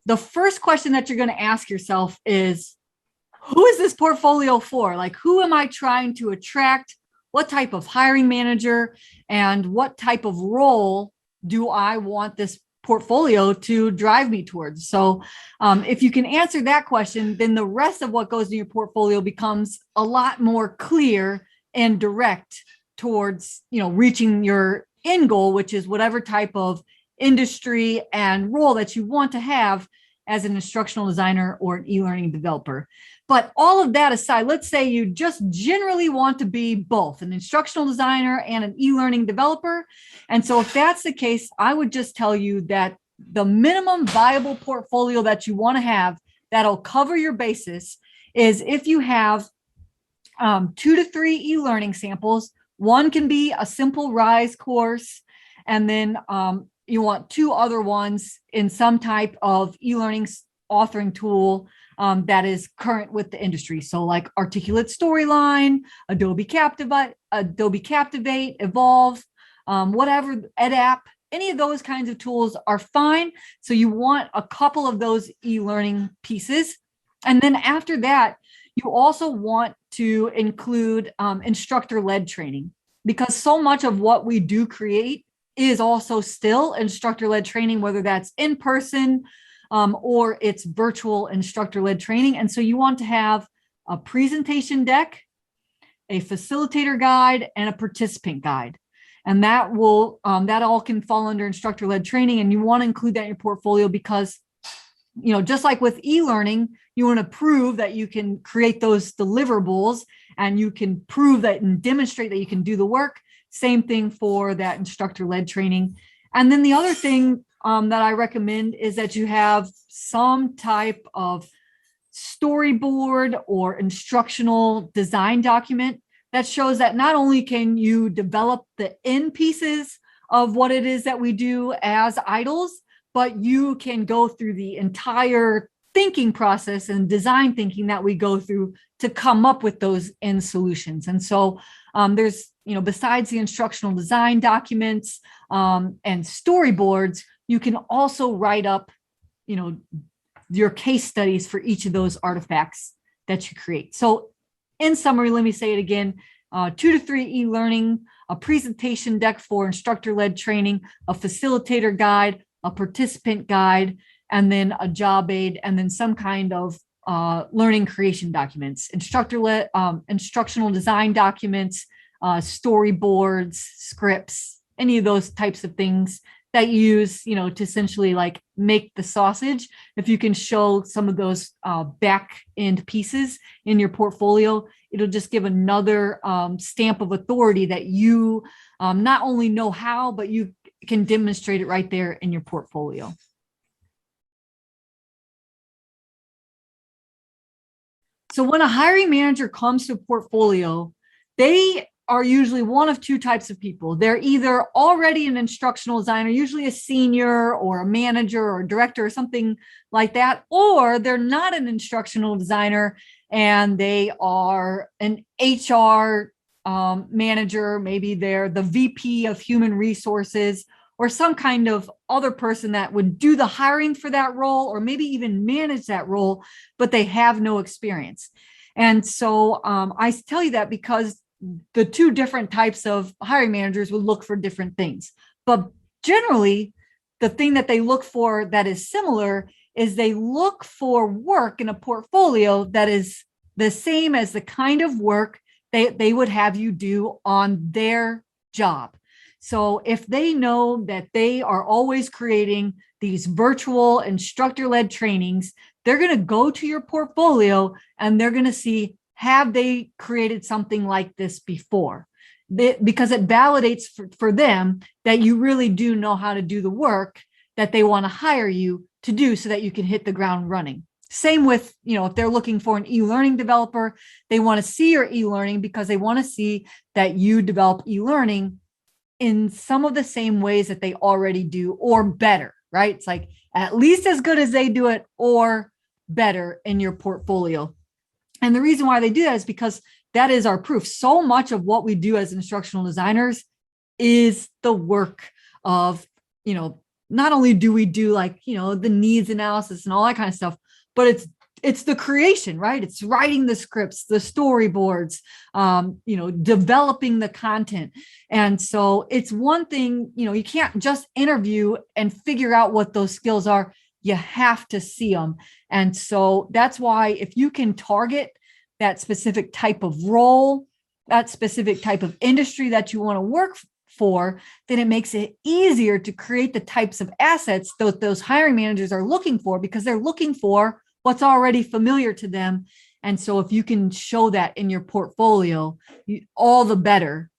the first question that you're going to ask yourself is, who is this portfolio for? Like, who am I trying to attract? What type of hiring manager and what type of role do I want this portfolio to drive me towards? So if you can answer that question, then the rest of what goes in your portfolio becomes a lot more clear and direct towards, reaching your end goal, which is whatever type of industry and role that you want to have as an instructional designer or an e-learning developer. But all of that aside, let's say you just generally want to be both an instructional designer and an e-learning developer. And so if that's the case, I would just tell you that the minimum viable portfolio that you want to have that'll cover your basis is if you have 2 to 3 e-learning samples. One can be a simple RISE course, and then you want 2 other ones in some type of e-learning authoring tool that is current with the industry. So like Articulate Storyline, Adobe Captivate, Evolve, whatever, EdApp, any of those kinds of tools are fine. So you want a couple of those e-learning pieces. And then after that, you also want to include instructor-led training, because so much of what we do create is also still instructor-led training, whether that's in person or it's virtual instructor-led training. And so you want to have a presentation deck, a facilitator guide, and a participant guide. And that will that all can fall under instructor-led training. And you want to include that in your portfolio because, just like with e-learning, you want to prove that you can create those deliverables and you can prove that and demonstrate that you can do the work. Same thing for that instructor-led training. And then the other thing that I recommend is that you have some type of storyboard or instructional design document that shows that not only can you develop the end pieces of what it is that we do as idols, but you can go through the entire thinking process and design thinking that we go through to come up with those end solutions. And so there's, besides the instructional design documents and storyboards, you can also write up, your case studies for each of those artifacts that you create. So in summary, let me say it again, 2 to 3 e-learning, a presentation deck for instructor-led training, a facilitator guide, a participant guide, and then a job aid, and then some kind of learning creation documents, instructor-led, instructional design documents, storyboards, scripts, any of those types of things that you use, to essentially like make the sausage. If you can show some of those back end pieces in your portfolio, it'll just give another stamp of authority that you not only know how, but you can demonstrate it right there in your portfolio. So when a hiring manager comes to a portfolio, they are usually one of 2 types of people. They're either already an instructional designer, usually a senior or a manager or a director or something like that, or they're not an instructional designer and they are an HR manager. Maybe they're the VP of human resources or some kind of other person that would do the hiring for that role or maybe even manage that role, but they have no experience. And so I tell you that because the 2 different types of hiring managers would look for different things. But generally, the thing that they look for that is similar is they look for work in a portfolio that is the same as the kind of work they would have you do on their job. So if they know that they are always creating these virtual instructor-led trainings, they're going to go to your portfolio and they're going to see, have they created something like this before? Because it validates for them that you really do know how to do the work that they want to hire you to do so that you can hit the ground running. Same with, if they're looking for an e-learning developer, they want to see your e-learning because they want to see that you develop e-learning in some of the same ways that they already do or better, right? It's like at least as good as they do it or better in your portfolio. And the reason why they do that is because that is our proof. So much of what we do as instructional designers is the work of, not only do we do like, the needs analysis and all that kind of stuff, but it's the creation, right? It's writing the scripts, the storyboards, developing the content. And so it's one thing, you can't just interview and figure out what those skills are. You have to see them. And so that's why if you can target that specific type of role, that specific type of industry that you want to work for, then it makes it easier to create the types of assets those hiring managers are looking for, because they're looking for what's already familiar to them. And so if you can show that in your portfolio, all the better,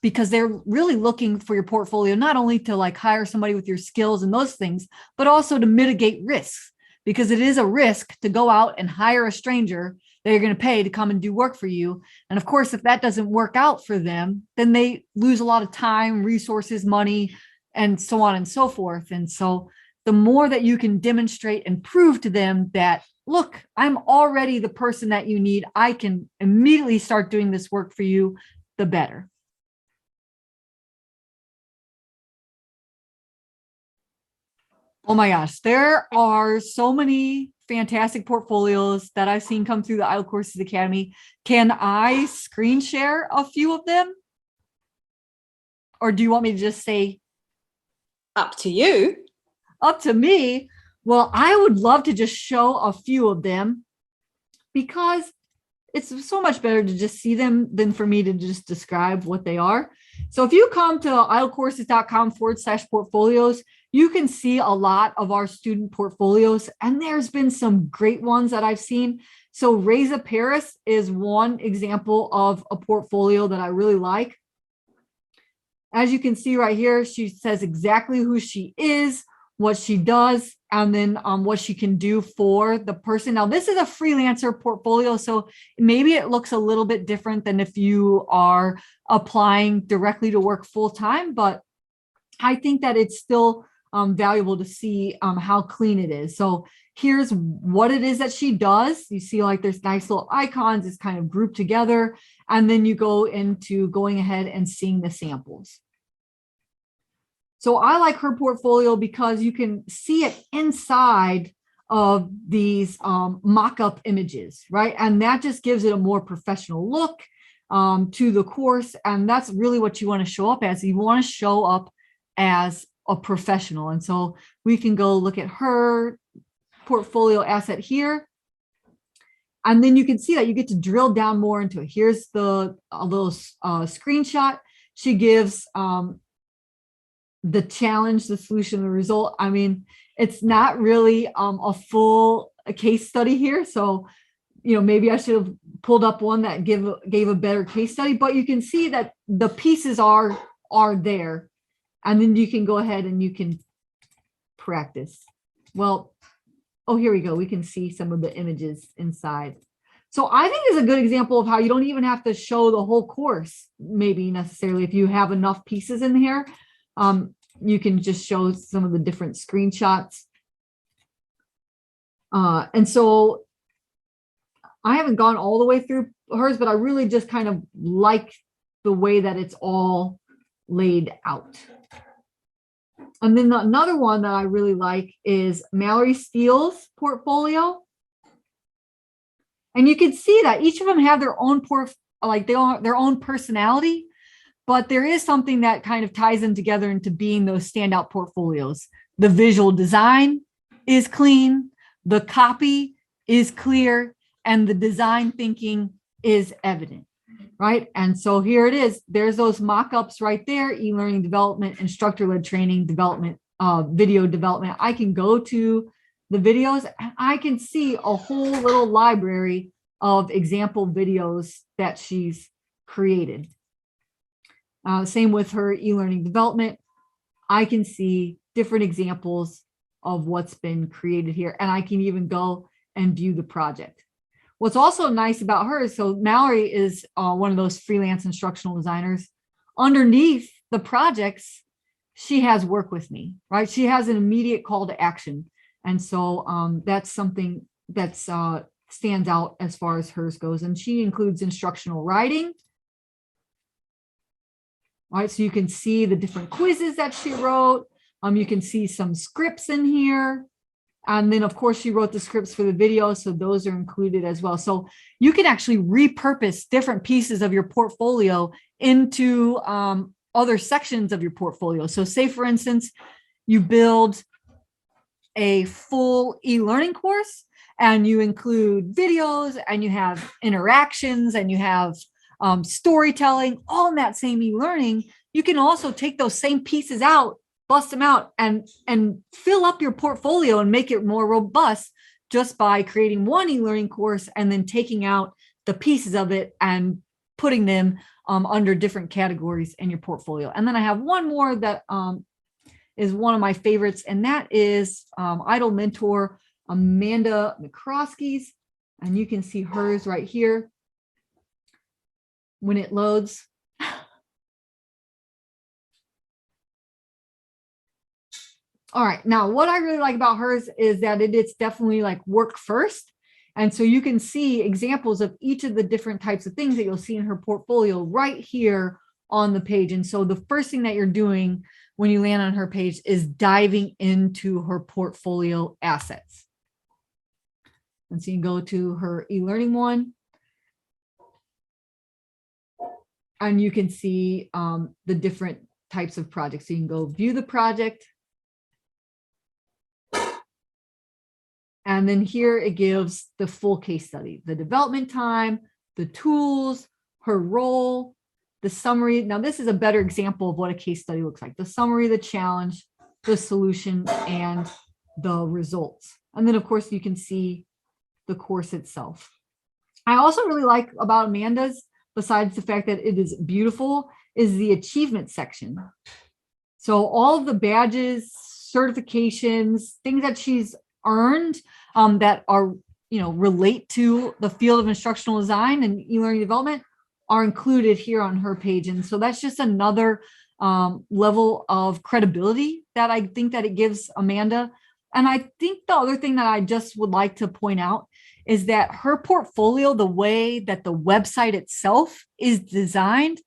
because they're really looking for your portfolio, not only to like hire somebody with your skills and those things, but also to mitigate risks, because it is a risk to go out and hire a stranger that you're going to pay to come and do work for you. And of course, if that doesn't work out for them, then they lose a lot of time, resources, money, and so on and so forth. And so the more that you can demonstrate and prove to them that, look, I'm already the person that you need, I can immediately start doing this work for you, the better. Oh my gosh, there are so many fantastic portfolios that I've seen come through the IELTS Courses Academy. Can I screen share a few of them? Or do you want me to just say? Up to you. Up to me? Well, I would love to just show a few of them, because it's so much better to just see them than for me to just describe what they are. So if you come to ielcourses.com/portfolios, you can see a lot of our student portfolios, and there's been some great ones that I've seen. So Reza Paris is one example of a portfolio that I really like. As you can see right here, she says exactly who she is, what she does, and then what she can do for the person. Now, this is a freelancer portfolio, so maybe it looks a little bit different than if you are applying directly to work full-time, but I think that it's still valuable to see how clean it is. So here's what it is that she does. You see like there's nice little icons, it's kind of grouped together, and then you go into going ahead and seeing the samples. So I like her portfolio because you can see it inside of these mock-up images, right? And that just gives it a more professional look to the course. And that's really what you want to show up as. You want to show up as a professional. And so we can go look at her portfolio asset here. And then you can see that you get to drill down more into it. Here's a little screenshot. She gives the challenge, the solution, the result. I mean, it's not really a full case study here. So, maybe I should have pulled up one that gave a better case study, but you can see that the pieces are there. And then you can go ahead and you can practice. Well, oh, here we go. We can see some of the images inside. So I think it's a good example of how you don't even have to show the whole course, maybe necessarily, if you have enough pieces in here. You can just show some of the different screenshots. And so I haven't gone all the way through hers, but I really just kind of like the way that it's all laid out. And then another one that I really like is Mallory Steele's portfolio. And you can see that each of them have their own their own personality, but there is something that kind of ties them together into being those standout portfolios. The visual design is clean, the copy is clear, and the design thinking is evident, right? And so here it is. There's those mock-ups right there, e-learning development, instructor-led training development, video development. I can go to the videos and I can see a whole little library of example videos that she's created. Same with her e-learning development. I can see different examples of what's been created here, and I can even go and view the project. What's also nice about her is, so Mallory is one of those freelance instructional designers. Underneath the projects, she has work with me, right? She has an immediate call to action. And so that's something that stands out as far as hers goes. And she includes instructional writing. All right, so you can see the different quizzes that she wrote, You can see some scripts in here. And then, of course, she wrote the scripts for the video, so those are included as well. So you can actually repurpose different pieces of your portfolio into other sections of your portfolio. So say, for instance, you build a full e-learning course and you include videos and you have interactions and you have storytelling, all in that same e-learning. You can also take those same pieces out, bust them out, and fill up your portfolio and make it more robust just by creating one e-learning course and then taking out the pieces of it and putting them under different categories in your portfolio. And then I have one more that is one of my favorites, and that is Idol Mentor Amanda McCroskey's. And you can see hers right here when it loads. All right, now what I really like about hers is that it's definitely like work first. And so you can see examples of each of the different types of things that you'll see in her portfolio right here on the page. And so the first thing that you're doing when you land on her page is diving into her portfolio assets. And so you can go to her e-learning one. And you can see the different types of projects. So you can go view the project. And then here it gives the full case study, the development time, the tools, her role, the summary. Now, this is a better example of what a case study looks like. The summary, the challenge, the solution, and the results. And then, of course, you can see the course itself. I also really like about Amanda's, besides the fact that it is beautiful, is the achievement section. So all of the badges, certifications, things that she's earned that are, relate to the field of instructional design and e-learning development are included here on her page. And so that's just another level of credibility that I think that it gives Amanda. And I think the other thing that I just would like to point out is that her portfolio, the way that the website itself is designed,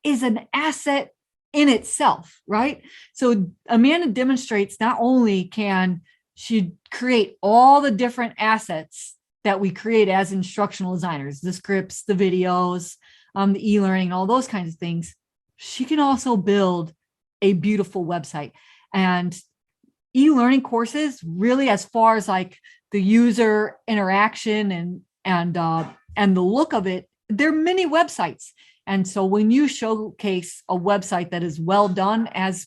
is an asset in itself, right? So Amanda demonstrates not only can she create all the different assets that we create as instructional designers, the scripts, the videos, the e-learning, all those kinds of things, she can also build a beautiful website. And e-learning courses, really, as far as like the user interaction and the look of it, they're mini websites. And so when you showcase a website that is well done as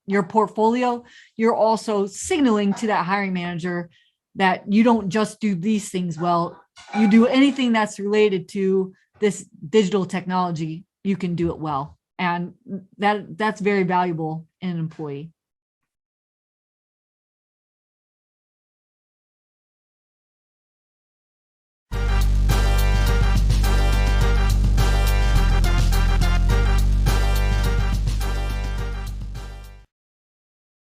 your portfolio, you're also signaling to that hiring manager that you don't just do these things well. You do anything that's related to this digital technology, you can do it well. And that's very valuable in an employee.